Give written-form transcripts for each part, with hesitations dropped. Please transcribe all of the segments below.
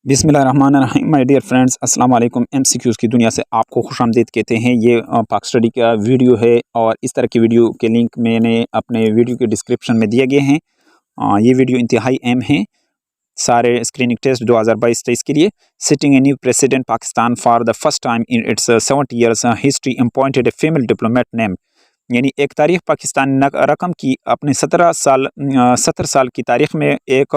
बिस्मिल्लाहिर्रहमानिर्रहीम my dear friends, अस्सलाम वालेकुम। एमसीक्यूज़ की दुनिया से आपको खुशामदीद कहते हैं। ये पाक स्टडी का वीडियो है और इस तरह की वीडियो के लिंक मैंने अपने वीडियो के डिस्क्रिप्शन में दिए गए हैं। ये वीडियो इंतहाई अहम है सारे स्क्रीनिंग टेस्ट 2022-23 के लिए। Sitting a new president Pakistan for the first time in its 70 years history appointed a female diplomat name, यानी एक तारीख पाकिस्तान रकम की अपने 70 साल की तारीख में एक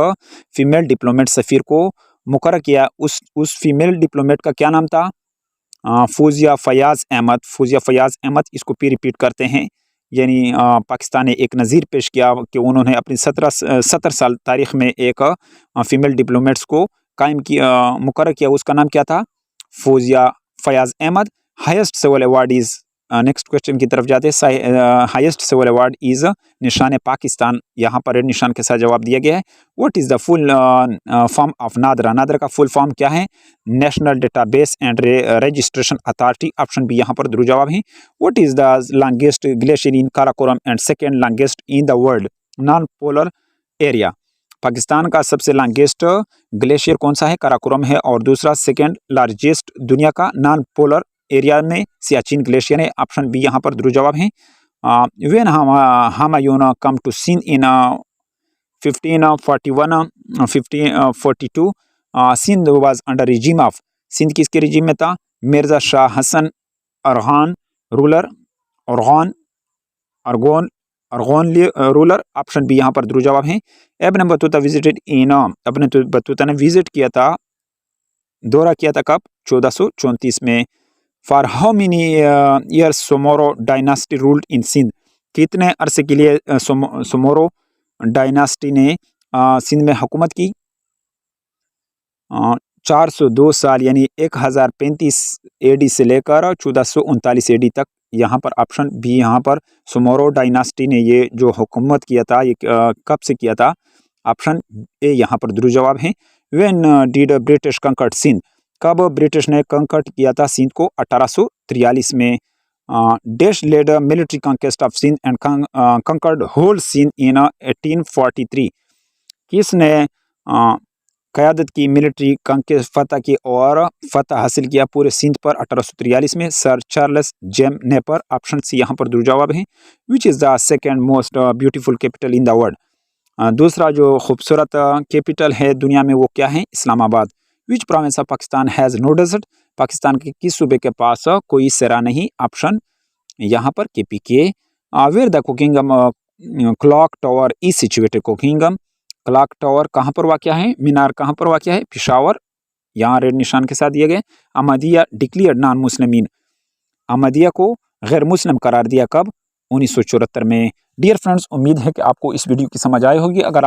फ़ीमेल डिप्लोमेट सफ़ीर को मुकर्रर किया। उस फीमेल डिप्लोमेट का क्या नाम था? फौजिया फ़याज़ अहमद। फौजिया फ़याज़ अहमद, इसको भी रिपीट करते हैं। यानी पाकिस्तान ने एक नज़ीर पेश किया कि उन्होंने अपनी 70 साल तारीख़ में एक फ़ीमेल डिप्लोमेट्स को कायम किया, मुकर्रर किया। उसका नाम क्या था? Fauzia Fayyaz Ahmed. Highest civil award is, next question की तरफ जाते हैं। हाईएस्ट सिविल अवार्ड इज़ निशान पाकिस्तान। यहाँ पर रेड निशान के साथ जवाब दिया गया है। What is the full form of NADRA? NADRA का फुल फॉर्म क्या है? National database and registration authority. Option B यहाँ पर दुरुस्त जवाब है। What is the longest glacier in Karakoram and second longest in the world non polar area? Pakistan का सबसे लॉन्गेस्ट ग्लेशियर कौन सा है? काराकोरम है। और दूसरा सेकेंड लार्जेस्ट दुनिया का नॉन पोलर एरिया में सियाचिन ग्लेशियर है। ऑप्शन बी यहाँ पर दुरुस्त जवाब है। When Humayun come to Sindh in 1542 Sindh was under regime of. Sindh किसके रिजीम में था? Mirza Shah Hasan Arghun ruler, Arghun ruler. Option B यहाँ पर दुरुस्त जवाब है। Ibn Battuta visited in, Ibn Battuta ने विजिट किया था, दौरा किया था कब? 1434 में। For how many years Soomro dynasty ruled in Sindh? कितने अरसे के लिए सोमोरो डायनास्टी ने सिंध में हुकूमत की? 402 साल, यानी 1035 एडी से लेकर 1439 एडी तक। यहाँ पर ऑप्शन बी, यहाँ पर सोमोरो डायनास्टी ने ये जो हुकूमत किया था, ये कब से किया था? ऑप्शन ए यहाँ पर दुरुस्त जवाब है। When did British conquered Sindh? कब ब्रिटिश ने कंकर्ड किया था सिंध को? 1843 में। Dash led military conquest of Sindh and conquered whole Sindh in 1843? किसने क़यादत की मिलिट्री कंक्वेस्ट फतह की और फतह हासिल किया पूरे सिंध पर 1843 में? Sir Charles James Napier. Option C यहाँ पर दुरुस्त जवाब है। Which is the second most beautiful capital in the world? दूसरा जो खूबसूरत कैपिटल है दुनिया में वो क्या है? Islamabad. Which province of Pakistan has no desert? Pakistan के किस सूबे के पास कोई सेरा नहीं? ऑप्शन यहाँ पर KPK। Where the Cunningham clock tower is situated? Cunningham clock tower कहाँ पर वाक़या है? मीनार कहाँ पर वाक़या है? पेशावर। यहाँ रेड निशान के साथ दिए गए। अहमदिया डिक्लेयर्ड नॉन मुस्लिमीन। अहमदिया को गैर मुस्लिम करार दिया कब? 1974 में। डियर फ्रेंड्स, उम्मीद है कि आपको इस वीडियो की समझ आई होगी। अगर